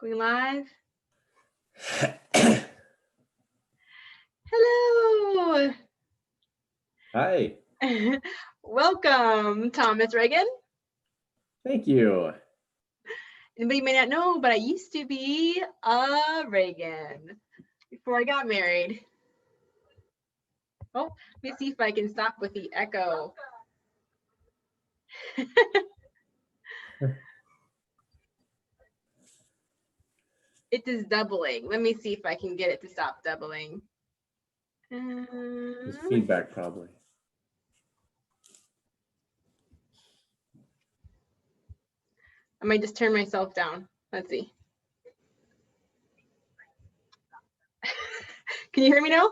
Going live. Hello. Hi. Welcome, Thomas Reagan. Thank you. Anybody may not know, but I used to be a Reagan before I got married. Oh, let me see if I can stop with the echo. It is doubling. Let me see if I can get it to stop doubling. There's feedback probably. I might just turn myself down. Let's see. Can you hear me now?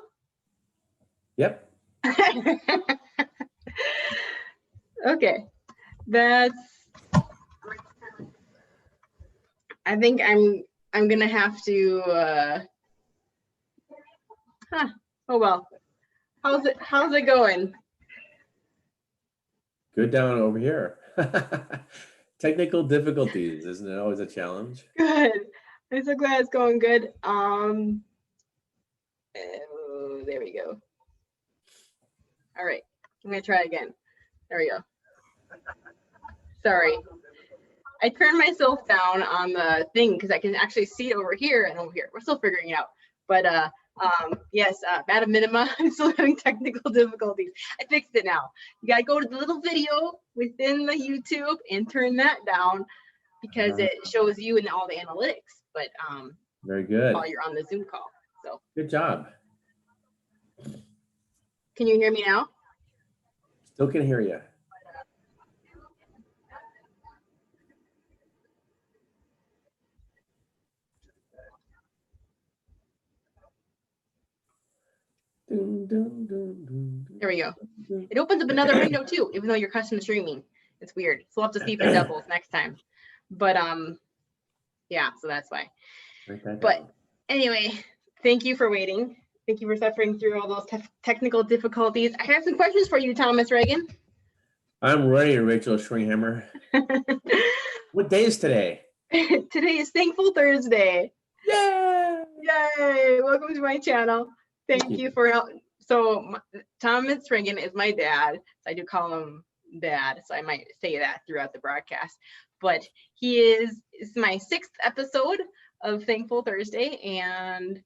Yep. Okay. I think I'm gonna have to oh well. How's it going? Good down over here. Technical difficulties, isn't it always a challenge? Good. I'm so glad it's going good. There we go. All right, I'm gonna try again. There we go. Sorry. I turned myself down on the thing because I can actually see it over here and over here. We're still figuring it out. But yes, bad minima. I'm still having technical difficulties. I fixed it now. You gotta go to the little video within the YouTube and turn that down because it shows you in all the analytics. But very good. While you're on the Zoom call. So good job. Can you hear me now? Still can hear you. There we go. It opens up another window too, even though you're custom streaming. It's weird. So we'll have to see if it doubles next time. But yeah, so that's why. But anyway, thank you for waiting. Thank you for suffering through all those technical difficulties. I have some questions for you, Thomas Reagan. I'm ready, Rachel Schwinghammer. What day is today? Today is Thankful Thursday. Yay! Yay! Welcome to my channel. Thank you for help. So Thomas Reagan is my dad. So I do call him Dad. So I might say that throughout the broadcast. But it's my 6th episode of Thankful Thursday, and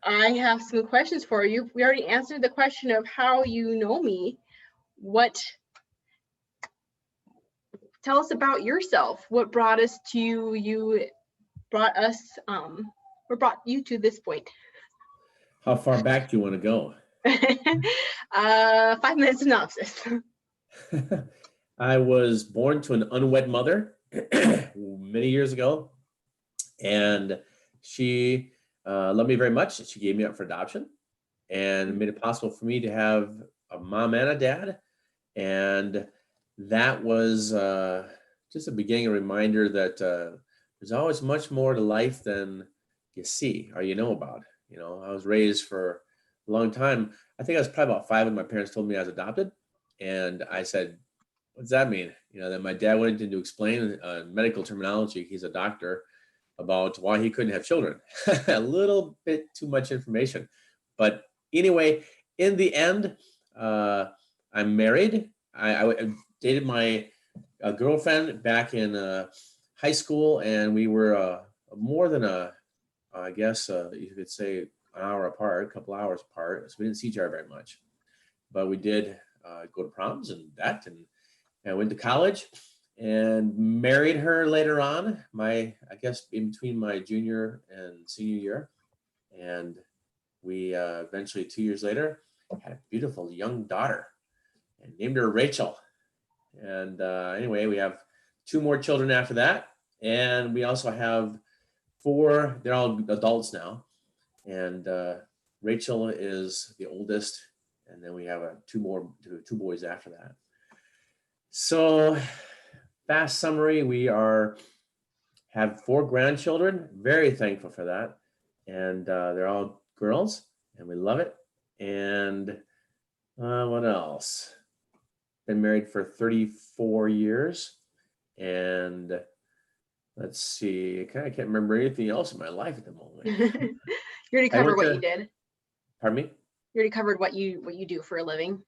I have some questions for you. We already answered the question of how you know me. Tell us about yourself. What brought us to brought you to this point? How far back do you want to go? 5 minutes synopsis. I was born to an unwed mother many years ago, and she loved me very much. She gave me up for adoption and made it possible for me to have a mom and a dad. And that was just a beginning, a reminder that there's always much more to life than you see or you know about. You know, I was raised for a long time. I think I was probably about 5 when my parents told me I was adopted. And I said, what does that mean? You know, then my dad went in to explain medical terminology. He's a doctor, about why he couldn't have children. A little bit too much information. But anyway, in the end, I'm married. I dated my girlfriend back in high school, and we were more than I guess you could say an hour apart, a couple hours apart. So we didn't see each other very much. But we did go to proms and that, and I went to college and married her later on, I guess in between my junior and senior year. And we eventually 2 years later had a beautiful young daughter and named her Rachel. And anyway, we have 2 more children after that. And we also have 4, they're all adults now. And Rachel is the oldest. And then we have 2 boys after that. So fast summary, we have 4 grandchildren, very thankful for that. And they're all girls and we love it. And what else? Been married for 34 years and let's see. I kind of can't remember anything else in my life at the moment. You already I covered went what to, you did. pardon me? You already covered what you do for a living.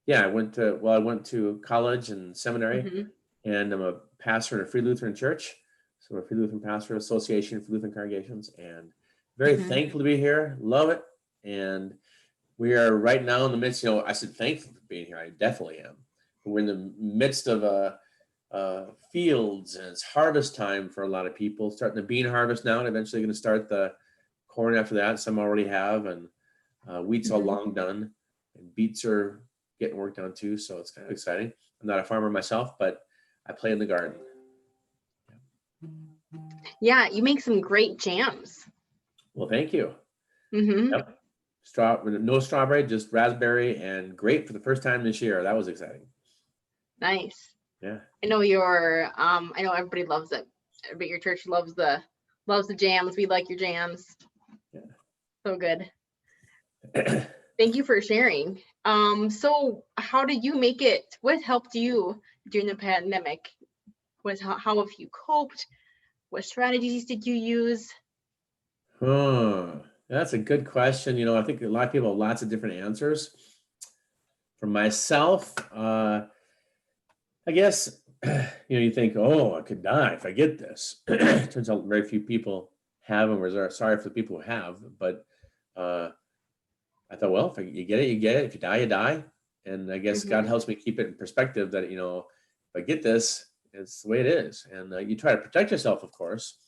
Yeah, I went to college and seminary, Hmm. and I'm a pastor in a Free Lutheran church. So I'm a Free Lutheran Pastor Association for Lutheran congregations, and very Hmm. thankful to be here. Love it. And we are right now in the midst, I said thankful for being here. I definitely am. We're in the midst of fields, and it's harvest time for a lot of people. Starting the bean harvest now, and eventually going to start the corn after that. Some already have, and wheat's all Hmm. long done, and beets are getting worked on too. So it's kind of exciting. I'm not a farmer myself, but I play in the garden. Yeah, you make some great jams. Well, thank you. Hmm. Yep. No strawberry, just raspberry and grape for the first time this year. That was exciting. Nice. Yeah. I know I know everybody loves it, but your church loves the jams. We like your jams. Yeah. So good. Thank you for sharing. So how did you make it? What helped you during the pandemic? How have you coped? What strategies did you use? That's a good question. I think a lot of people have lots of different answers. For myself, I guess, you think, oh, I could die if I get this. Turns out very few people have, and we're sorry for the people who have. But I thought, well, if you get it, you get it. If you die, you die. And I guess God Hmm. helps me keep it in perspective that, if I get this, it's the way it is. And you try to protect yourself, of course.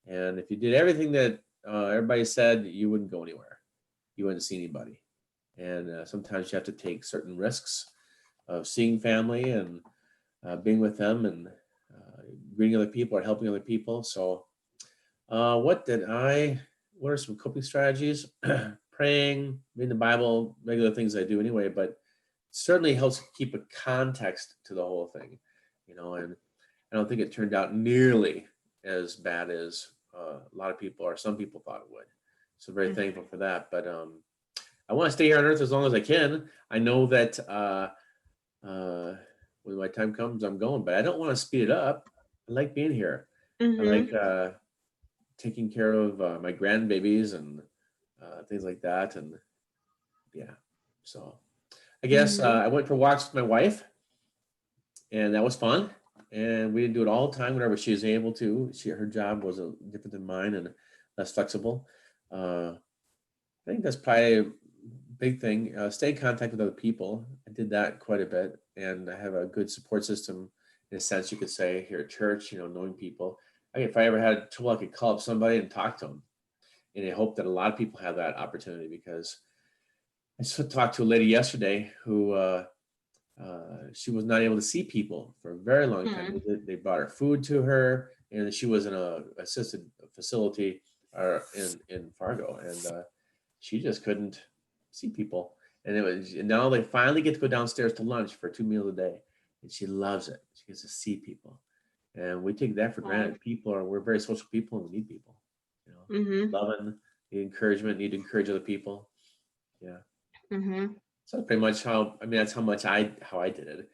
And if you did everything that everybody said, you wouldn't go anywhere. You wouldn't see anybody. And sometimes you have to take certain risks of seeing family and being with them and greeting other people or helping other people. So what are some coping strategies? Praying, reading the Bible, regular things I do anyway, but certainly helps keep a context to the whole thing, and I don't think it turned out nearly as bad as a lot of people or some people thought it would. So very thankful for that. But I want to stay here on earth as long as I can. I know that when my time comes, I'm going, but I don't want to speed it up. I like being here. I like Hmm. taking care of my grandbabies and things like that. And yeah, so I guess Hmm. I went for walks with my wife, and that was fun. And we didn't do it all the time, whenever she was able to. Her job was different than mine and less flexible. I think that's probably a big thing. Stay in contact with other people. I did that quite a bit, and I have a good support system in a sense, you could say, here at church. Knowing people. If I ever had trouble, I could call up somebody and talk to them. And I hope that a lot of people have that opportunity, because I just talked to a lady yesterday who she was not able to see people for a very long time. They brought her food to her, and she was in a assisted facility in Fargo, and she just couldn't see people. And now they finally get to go downstairs to lunch for 2 meals a day, and she loves it. She gets to see people, and we take that for granted. We're very social people, and we need people. Hmm. Loving, need encouragement, need to encourage other people. Yeah. Hmm. So that's pretty much that's how I did it.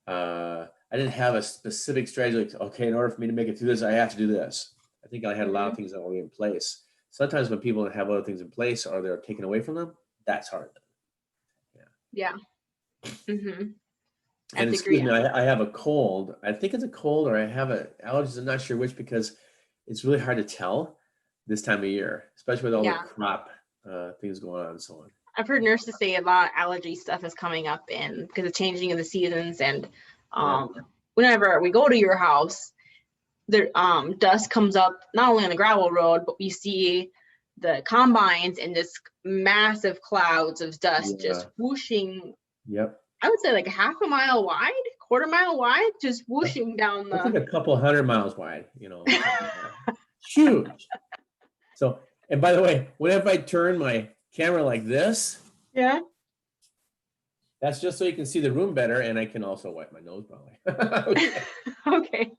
I didn't have a specific strategy, like, okay, in order for me to make it through this, I have to do this. I think I had a lot of things that were in place. Sometimes when people have other things in place or they're taken away from them, that's hard. Yeah. Hmm. I And have to excuse agree. me, I have a cold. I think it's a cold, or I have allergies. I'm not sure which, because it's really hard to tell this time of year, especially with all the Yeah. crop things going on and so on. I've heard nurses say a lot of allergy stuff is coming up in because of changing of the seasons, and Yeah. whenever we go to your house, the dust comes up not only on the gravel road, but we see the combines and this massive clouds of dust just Yeah. whooshing. Yep. I would say like half a mile wide, quarter mile wide, just whooshing down I think the. a couple 100 miles wide, huge. So, and by the way, whenever I turn my camera like this, Yeah. that's just so you can see the room better, and I can also wipe my nose probably. Okay. Okay.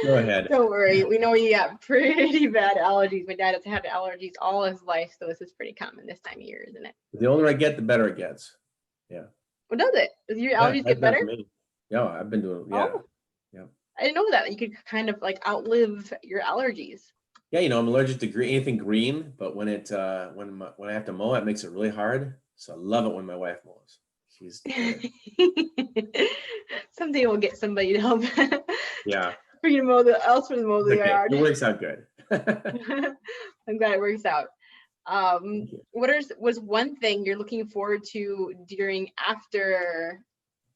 Go ahead. Don't worry. We know you got pretty bad allergies. My dad has had allergies all his life, so this is pretty common this time of year, isn't it? The older I get, the better it gets. Yeah. What does it? Does your Yeah, allergies that's get done better? for me. Yeah, I've been doing. Yeah. Oh, Yeah. I didn't know that you could kind of like outlive your allergies. Yeah, I'm allergic to anything green, but when when I have to mow, it makes it really hard. So I love it when my wife mows. She's good. Someday we'll get somebody to help Yeah. for you to mow It's the okay. yard. It works out good. I'm glad it works out. Was one thing you're looking forward to after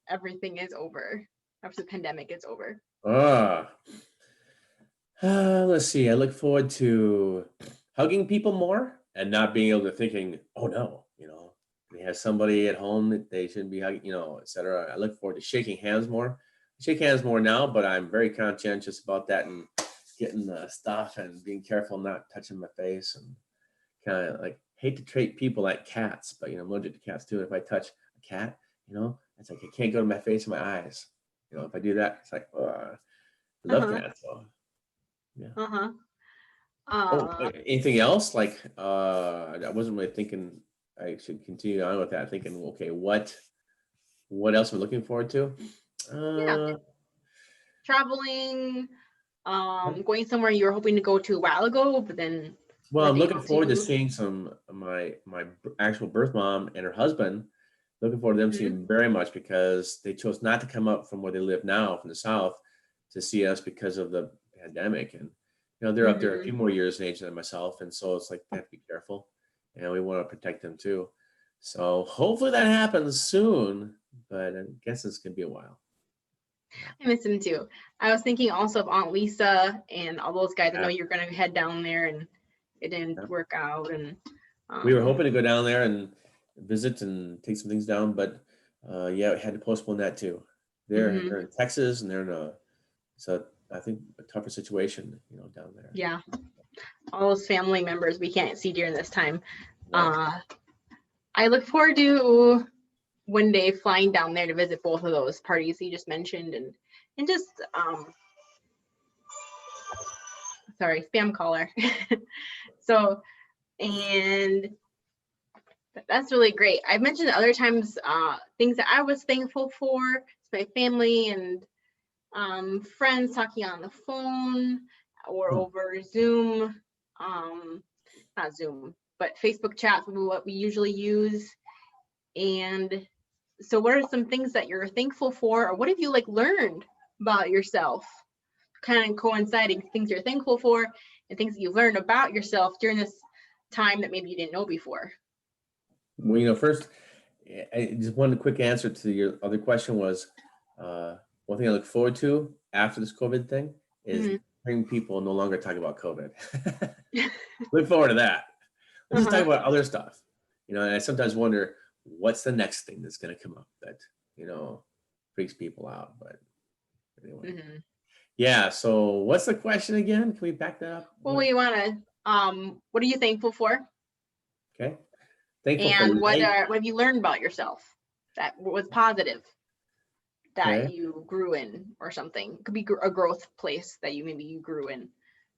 everything is over, after the pandemic is over? Ah, let's see. I look forward to hugging people more and not being able to thinking, oh no, they have somebody at home that they shouldn't be hugging, et cetera. I look forward to shaking hands more. I shake hands more now, but I'm very conscientious about that and getting the stuff and being careful not touching my face and kind of like hate to treat people like cats, but I'm allergic to cats too. If I touch a cat, it's like it can't go to my face and my eyes. If I do that, it's like, I love Uh-huh. cats. So yeah. Uh-huh. Oh, Uh, anything else? Like, I wasn't really thinking I should continue on with that. Thinking, okay, what else am I looking forward to? yeah, Uh, traveling, going somewhere you were hoping to go to a while ago, but then well, I'm weren't looking able forward to to. seeing some my actual birth mom and her husband. Looking forward to them seeing Mhm. them very much because they chose not to come up from where they live now, from the south, to see us because of the pandemic. And they're up there a few Mhm. more years in age than myself, and so it's like they have to be careful, and we want to protect them too. So hopefully that happens soon, but I guess it's gonna be a while. I miss him too. I was thinking also of Aunt Lisa and all those guys. I know Yeah. you're gonna head down there and it didn't Yeah. work out. And We were hoping to go down there and visit and take some things down, but yeah, we had to postpone that too. mhm. They're in Texas and they're in so I think a tougher situation, down there. Yeah, all those family members we can't see during this time. Yeah. Uh, I look forward to one day flying down there to visit both of those parties you just mentioned, and just sorry, spam caller. So, and that's really great. I've mentioned other times things that I was thankful for. It's my family and friends talking on the phone or over Zoom. Not Zoom, but Facebook chats would be what we usually use. And so what are some things that you're thankful for, or what have you like learned about yourself? Kind of coinciding things you're thankful for and things that you've learned about yourself during this time that maybe you didn't know before. Well, first, just one quick answer to your other question was one thing I look forward to after this COVID thing is Mhm. hearing people no longer talk about COVID. Look forward to that. Let's just talk Uh-huh. about other stuff. And I sometimes wonder what's the next thing that's going to come up that, freaks people out. But anyway, Mhm. yeah. So what's the question again? Can we back that up? Well, we want to, what are you thankful for? Okay. Thankful for And life. what have you learned about yourself that was positive that Okay. you grew in or something? It could be a growth place that you grew in.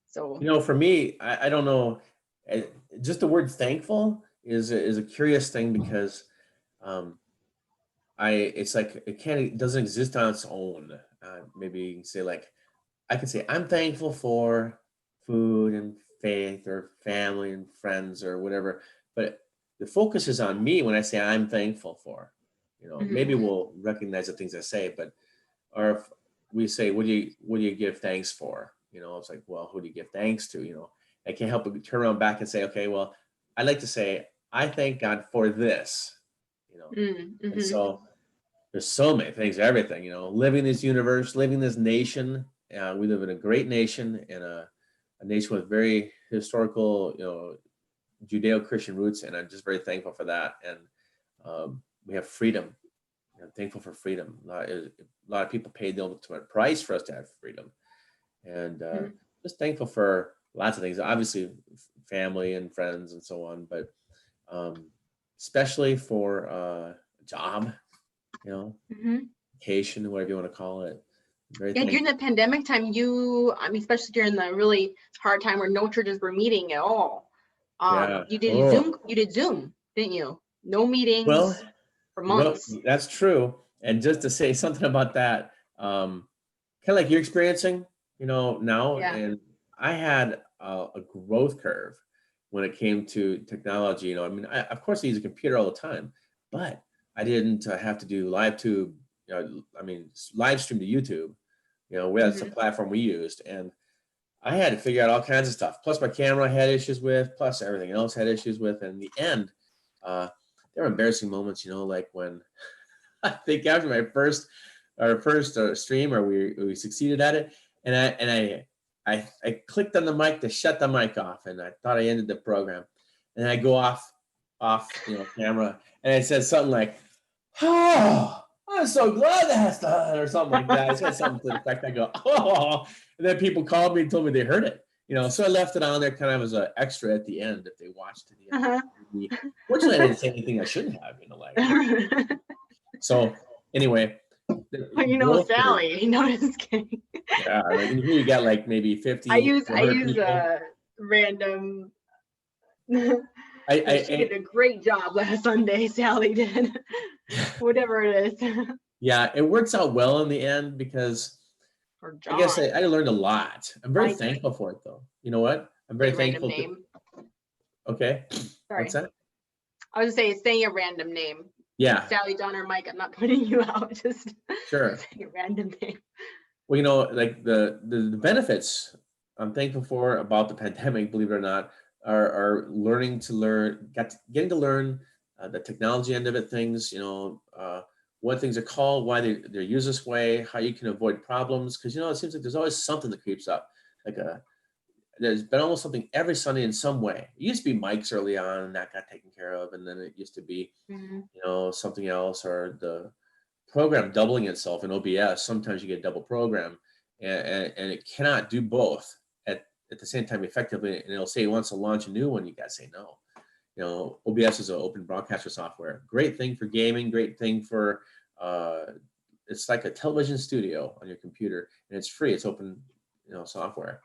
So, For me, I don't know. uh, Just the word thankful is a curious thing because um, it's like it doesn't exist on its own. Maybe you can say like I can say I'm thankful for food and faith or family and friends or whatever, but the focus is on me when I say I'm thankful for. Maybe mhm. we'll recognize the things I say, but or if we say, what do you give thanks for? It's like, well, who do you give thanks to? I can't help but turn around back and say, okay, well, I like to say, I thank God for this, and Mhm. so there's so many things, everything, living this universe, living this nation. We live in a great nation and a nation with very historical, Judeo-Christian roots, and I'm just very thankful for that. And we have freedom. I'm thankful for freedom. A lot of people paid the ultimate price for us to have freedom, and Mhm. just thankful for lots of things. Obviously, family and friends and so on, but um, especially for a job, you know, Mhm. vacation, whatever you want to call it. Very Yeah, during thankful. the pandemic time, I mean, especially during the really hard time where no churches were meeting at all. Yeah. You did Oh, Zoom, didn't you? No well, meetings for well, months. that's true. And just to say something about that, kind of like you're experiencing, now. Yeah. And I had a growth curve when it came to technology. I mean, of course, I use a computer all the time, but I didn't have to do live tube. I mean, live stream to YouTube. That's a Hmm. platform we used, and I had to figure out all kinds of stuff. Plus, my camera I had issues with. Plus, everything else had issues with. And in the end, uh, there were embarrassing moments. Like when I think after our first stream, or we succeeded at it, and I clicked on the mic to shut the mic off, and I thought I ended the program, and I go off camera, and I said something like, "Oh, I'm so glad that's done," or something like that. I said something to the effect. I go, "Oh," and then people called me and told me they heard it. So I left it on there kind of as an extra at the end if they watched to the end. Uh-huh. Fortunately, I didn't say anything I shouldn't have. So anyway, growth curve. Sally, just kidding. Yeah, like in here you got like maybe 50 to I 100 use people. random. She I did a great job last Sunday. Sally did, whatever it is. yeah, it works out well in the end because Or I guess John, I learned a lot. I'm very Mikey. thankful for it though. You know what? I'm very Say random thankful to. name. Okay, what's Sorry, that? I was saying saying a random name. Yeah, Sally, John, or Mike. I'm not putting you out. Just sure. saying a random name. Well, like the benefits I'm thankful for about the pandemic, believe it or not, are getting to learn the technology end of it, things, what things are called, why they're used this way, how you can avoid problems. Because, it seems like there's always something that creeps up. There's been almost something every Sunday in some way. It used to be mics early on, and that got taken care of. And then it used to be, Mm-hmm. something else, or the program doubling itself in OBS. Sometimes you get a double program, and it cannot do both at the same time effectively. And it'll say it wants to launch a new one. You got to say no. OBS is an open broadcaster software. Great thing for gaming. Great thing for it's like a television studio on your computer, and it's free. It's open, software.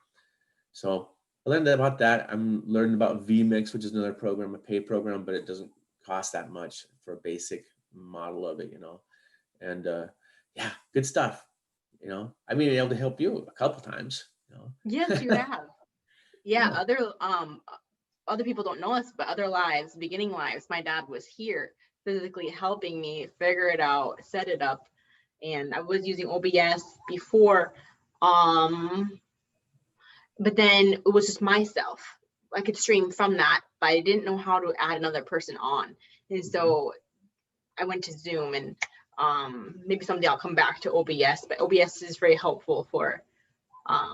So I learned about that. I'm learning about vMix, which is another program, a paid program, but it doesn't cost that much for a basic model of it. And yeah, good stuff. I've been able to help you a couple times. Yes, you have. Yeah, Yeah. other people don't know us, but other lives, beginning lives, my dad was here physically helping me figure it out, set it up. And I was using OBS before, but then it was just myself. I could stream from that, but I didn't know how to add another person on. And so I went to Zoom, and maybe someday I'll come back to OBS, but OBS is very helpful for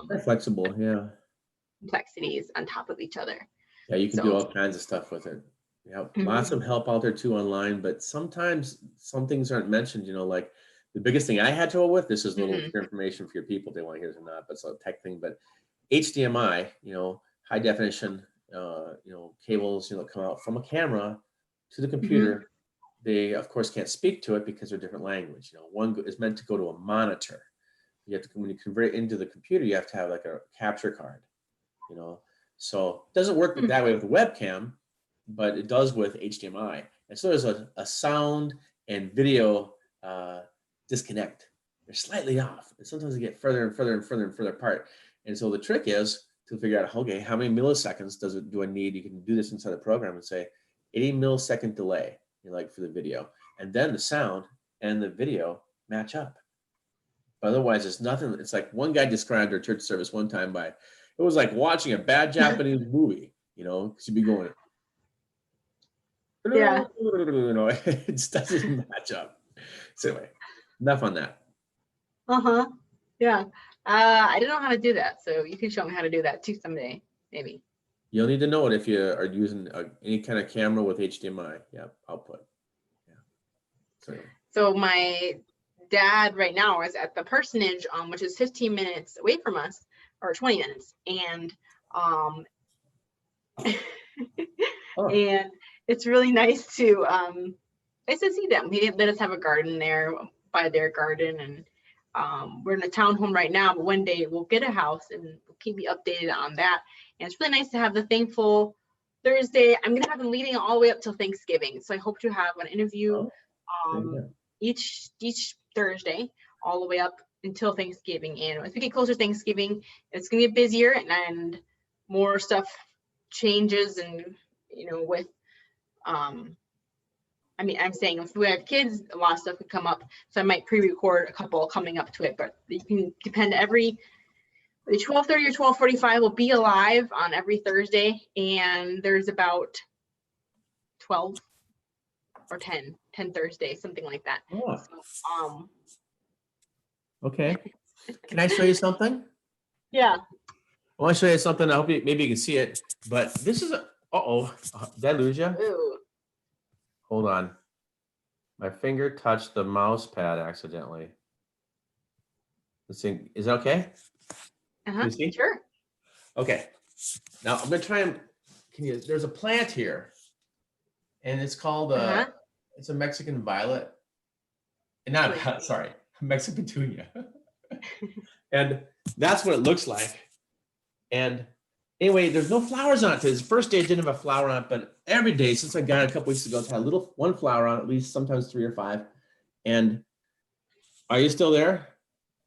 Very flexible. Yeah. complexities on top of each other. Yeah, you can do So all kinds of stuff with it. Yeah, lots mhm. of help out there too online, but sometimes some things aren't mentioned. Like the biggest thing I had trouble with. This is a little Mhm. obscure information for your people. They want to hear it or not, but it's a tech thing. But HDMI, high definition, cables, come out from a camera to the Mhm. computer. They of course can't speak to it because they're different language. One is meant to go to a monitor. You have to, when you convert it into the computer, you have to have like a capture card. So it doesn't work that way with a webcam, but it does with HDMI. And so there's a sound and video disconnect. They're slightly off. And sometimes they get further and further and further and further apart. And so the trick is to figure out, okay, how many milliseconds do I need? You can do this inside the program and say 80 millisecond delay, for the video. And then the sound and the video match up. But otherwise, there's nothing. It's like one guy described our church service one time by, it was like watching a bad Japanese movie, because you'd be going, Yeah. it just doesn't match up. So anyway, enough on that. Uh-huh. Yeah. I don't know how to do that, so you can show me how to do that too someday, maybe. You'll need to know it if you are using any kind of camera with HDMI. Yeah, output. Yeah. So anyway. So my dad right now is at the parsonage, which is 15 minutes away from us, or 20 minutes, and Oh, and it's really nice to see them. They let us have a garden there by their garden, and we're in a townhome right now, but one day we'll get a house, and we'll keep you updated on that. And it's really nice to have the Thankful Thursday. I'm gonna have them leading all the way up till Thanksgiving, so I hope to have an interview oh, there you go. each Thursday all the way up until Thanksgiving. And as we get closer to Thanksgiving, it's gonna get busier and more stuff changes, and with I mean, I'm saying if we have kids, a lot of stuff could come up. So I might pre-record a couple coming up to it, but you can depend the 12:30 or 12:45 will be live on every Thursday, and there's about 12 or 10 Thursdays, something like that. Oh, So, okay. Can I show you something? yeah. I want to show you something. I hope maybe you can see it. But this is did I lose you? Ooh. Hold on. My finger touched the mouse pad accidentally. Let's see. Is that okay? Uh-huh. You see? Sure. Okay. Now I'm gonna try and there's a plant here, and it's called it's a Mexican violet. And not sorry, Mexican petunia. And that's what it looks like. And anyway, there's no flowers on it. This first day it didn't have a flower on it, but every day since I got it a couple weeks ago, it's had one flower on it, at least sometimes 3 or 5. And are you still there?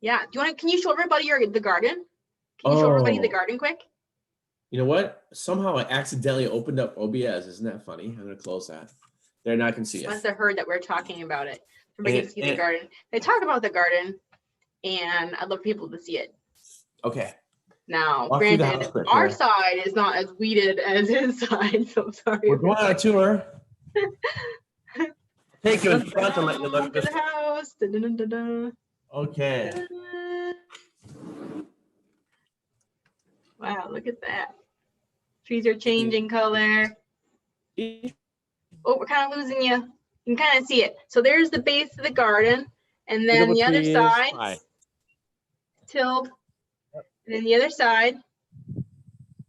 Yeah. Can you show everybody the garden? Can you show everybody the garden quick? You know what? Somehow I accidentally opened up OBS. Isn't that funny? I'm gonna close that. There, now I can see it. Must have heard that we're talking about it. Everybody can see the garden. They talk about the garden, and I'd love people to see it. Okay. Now, granted, our side is not as weeded as his side, so sorry. We're going on a tour. Take you in front and let you look. To the house. Da, da, da, da, da. Okay. Wow, look at that. Trees are changing color. Oh, we're kind of losing you. You can kind of see it. So there's the base of the garden, and then the other side, tilled. And then the other side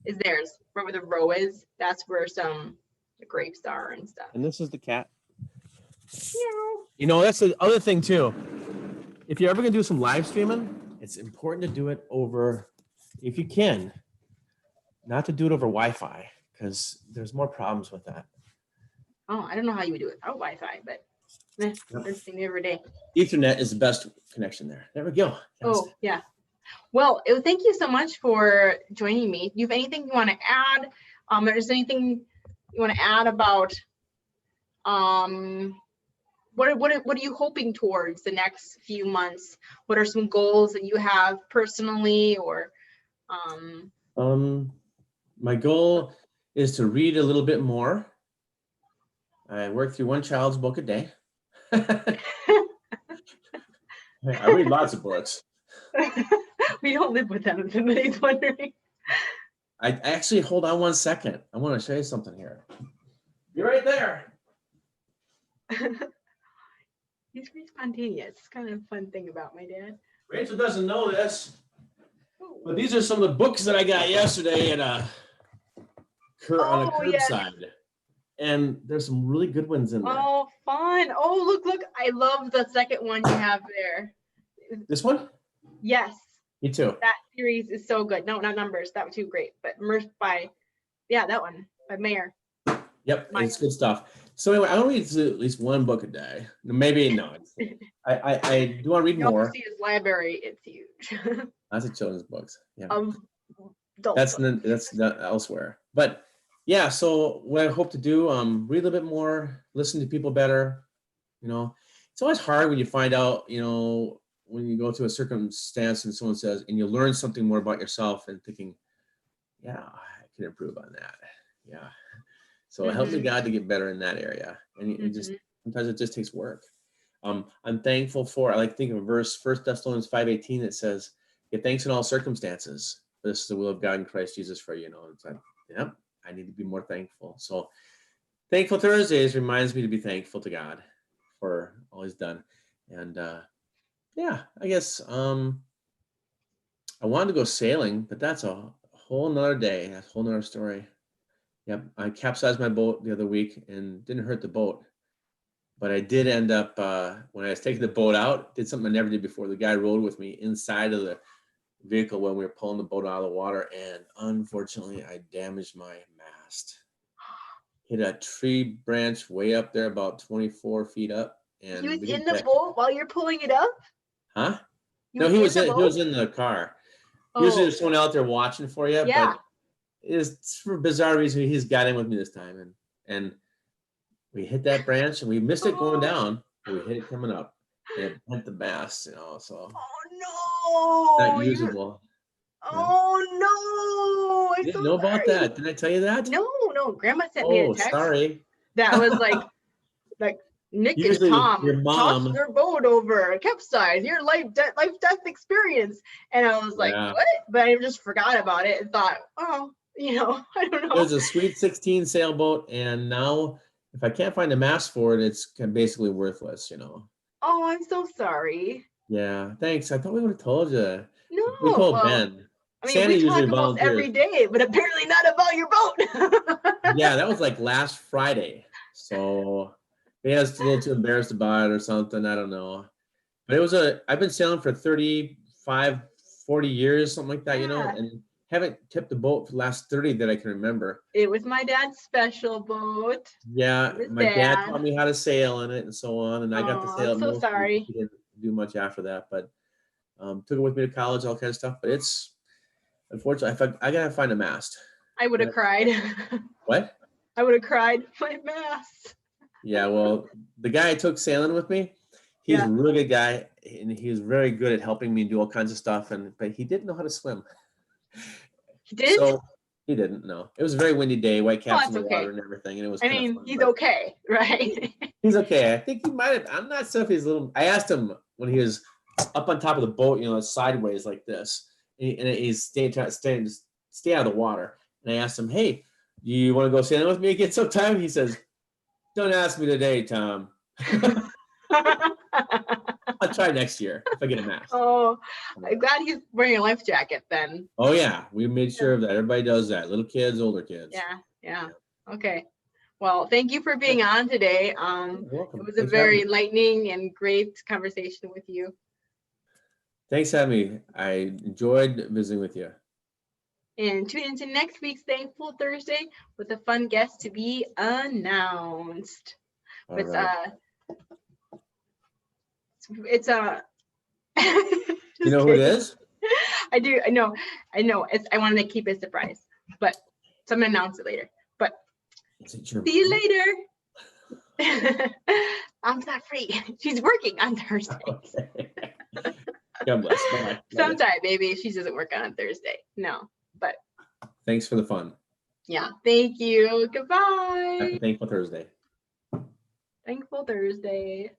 is theirs, where the row is. That's where the grapes are and stuff. And this is the cat. Yeah. That's the other thing too. If you're ever gonna do some live streaming, it's important to do it over, if you can, not to do it over Wi-Fi, because there's more problems with that. Oh, I don't know how you would do it without Wi-Fi, but first thing every day. Ethernet is the best connection there. There we go. Oh, yeah. Well, thank you so much for joining me. Do you have anything you want to add? Or is there anything you want to add about what are you hoping towards the next few months? What are some goals that you have personally, or my goal is to read a little bit more. I work through one child's book a day. I read lots of books. We don't live with them, if somebody's wondering. I actually, hold on one second. I want to show you something here. You're right there. He's pretty spontaneous. It's kind of a fun thing about my dad. Rachel doesn't know this, but these are some of the books that I got yesterday at on a curbside. Yeah. And there's some really good ones in there. Oh, fun. Oh, look. I love the second one you have there. This one? Yes. Me too. That series is so good. No, not Numbers. That was too great. But immersed by, that one by Mayer. Yep, it's good stuff. So anyway, I only read at least one book a day. Maybe not. I do want to read more. See his library. It's huge. Lots of children's books. Yeah. That's not elsewhere. But yeah, so what I hope to do, read a little bit more, listen to people better. It's always hard when you find out, when you go through a circumstance and someone says, and you learn something more about yourself, and thinking, yeah, I can improve on that. Yeah. So it helps me God to get better in that area. And sometimes it just takes work. I'm thankful for, I like to think of a verse, 1 Thessalonians 5:18, that says, give thanks in all circumstances. This is the will of God in Christ Jesus for you. It's like, yeah, I need to be more thankful. So Thankful Thursdays reminds me to be thankful to God for all he's done. And yeah, I guess I wanted to go sailing, but that's a whole nother day. That's a whole nother story. Yep, I capsized my boat the other week and didn't hurt the boat. But I did end up, when I was taking the boat out, did something I never did before. The guy rode with me inside of the vehicle when we were pulling the boat out of the water. And unfortunately, I damaged my mast. Hit a tree branch way up there, about 24 feet up. And he was in the boat while you're pulling it up? Huh? No, he was in the car. Usually Oh, there's someone out there watching for you, yeah. but it's for a bizarre reason he's got in with me this time, and we hit that branch and we missed it going down, but we hit it coming up, and it bent the mast, so Oh not no! usable. Yeah. Oh no! You I'm didn't so know about sorry. that? Did I tell you that? No, Grandma sent me a Oh, text sorry. that was like Nick and Usually your Tom tossed mom. their boat over capsize, your life death experience, and I was like, Yeah. what? But I just forgot about it and thought, oh, I don't It know. was a Sweet 16 sailboat, and now if I can't find a mast for it, it's basically worthless. Oh, I'm so sorry. Yeah, thanks. I thought we would have told you. We No, told well, Ben. I mean, Sandy we usually talk almost every volunteers. day, but apparently not about your boat. Yeah, that was like last Friday. So he was a little too embarrassed about it or something. I don't know. But I've been sailing for 35, 40 years, something like that, Yeah. and haven't tipped a boat for the last 30 that I can remember. It was my dad's special boat. Yeah, It was my dad bad. taught me how to sail in it and so on, and I got to Oh, sail I'm it so mostly. sorry. He didn't do much after that, but took it with me to college, all kinds of stuff. But it's unfortunately, I gotta find a mast. I would have cried. What? I would have cried. My mask. Yeah, well, the guy I took sailing with me, he's Yeah. a really good guy, and he was very good at helping me do all kinds of stuff. But he didn't know how to swim, He did? so he didn't know. It was a very windy day, white Oh, caps in that's the water okay. and everything, and it was I kind of mean, fun. he's But okay, right? he's okay. I think he might have. I'm not sure if he's a little. I asked him when he was up on top of the boat, sideways like this, and he's stay out of the water. And I asked him, "Hey, do you want to go sailing with me again sometime?" He says, "Don't ask me today, Tom. I'll try next year if I get a mast." Oh, I'm glad he's wearing a life jacket then. Oh yeah, we made sure of that. Everybody does that. Little kids, older kids. Yeah. Okay. Well, thank you for being on today. You're welcome. It was a Thanks for having very me. enlightening and great conversation with you. Thanks for having me. I enjoyed visiting with you. And tune into next week's Thankful Thursday with a fun guest to be announced. All It's right. it's a You know who it is? I do. I know. I wanted to keep it a surprise, but so I'm gonna announce it later. But Is it your see mom? you later. Mom's not free. She's working on Thursday. Okay. God bless. Bye. Sometime, maybe she doesn't work on Thursday. No, but Thanks for the fun. yeah. Thank you. Happy Goodbye. Thankful Thursday. Thankful Thursday.